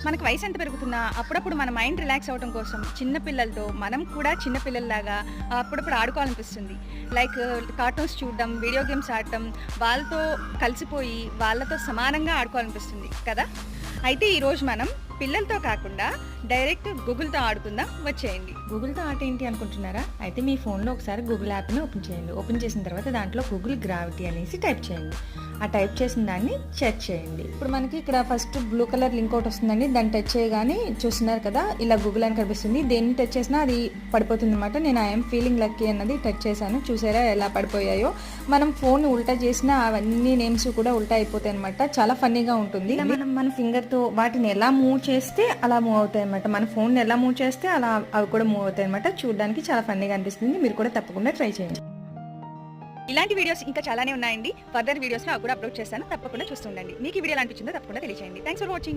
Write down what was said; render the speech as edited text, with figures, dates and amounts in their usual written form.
మనకు వయసు ఎంత పెరుగుతున్నా అప్పుడప్పుడు మన మైండ్ రిలాక్స్ అవ్వడం కోసం చిన్న పిల్లలతో మనం కూడా చిన్న పిల్లల్లాగా అప్పుడప్పుడు ఆడుకోవాలనిపిస్తుంది. లైక్ కార్టూన్స్ చూడడం, వీడియో గేమ్స్ ఆడటం, వాళ్ళతో కలిసిపోయి వాళ్ళతో సమానంగా ఆడుకోవాలనిపిస్తుంది కదా! అయితే ఈరోజు మనం పిల్లలతో కాకుండా డైరెక్ట్ గూగుల్‌తో ఆడుకుందాం, వచ్చేయండి. గూగుల్‌తో ఆట ఏంటి అనుకుంటున్నారా? అయితే మీ ఫోన్‌లో ఒకసారి గూగుల్ యాప్‌ని ఓపెన్ చేయండి. ఓపెన్ చేసిన తర్వాత దాంట్లో గూగుల్ గ్రావిటీ అనేసి టైప్ చేయండి. ఆ టైప్ చేసిన దాన్ని సెర్చ్ చేయండి. ఇప్పుడు మనకి ఇక్కడ ఫస్ట్ బ్లూ కలర్ లింక్ ఒకటి వస్తుందండి. దాన్ని టచ్ చేయగానే చూస్తున్నారు కదా, ఇలా గూగుల్ అని కనిపిస్తుంది. దేన్ని టచ్ చేసినా అది పడిపోతుంది అనమాట. నేను ఐఎమ్ ఫీలింగ్ లక్కీ అన్నది టచ్ చేశాను. చూసారా ఎలా పడిపోయాయో? మనం ఫోన్ ఉల్టా చేసినా అవన్నీ నేమ్స్ కూడా ఉల్టా అయిపోతాయి అనమాట. చాలా ఫన్నీగా ఉంటుంది. ఇలా మనం మన ఫింగర్తో వాటిని ఎలా మూవ్ చేస్తే అలా మూవ్ అవుతాయి అనమాట. మన ఫోన్ ఎలా మూవ్ చేస్తే అలా అవి కూడా మూవ్ అవుతాయి అనమాట. చూడడానికి చాలా ఫన్నీగా అనిపిస్తుంది. మీరు కూడా తప్పకుండా ట్రై చేయండి. ఇలాంటి వీడియోస్ ఇంకా చాలానే ఉన్నాయండి. ఫర్దర్ వీడియోస్‌లో అవి కూడా అప్లోడ్ చేస్తాను. తప్పకుండా చూస్తుండండి. మీకు ఈ వీడియో ఎలా అనిపించిందో తప్పకుండా తెలియజేయండి. Thanks for watching.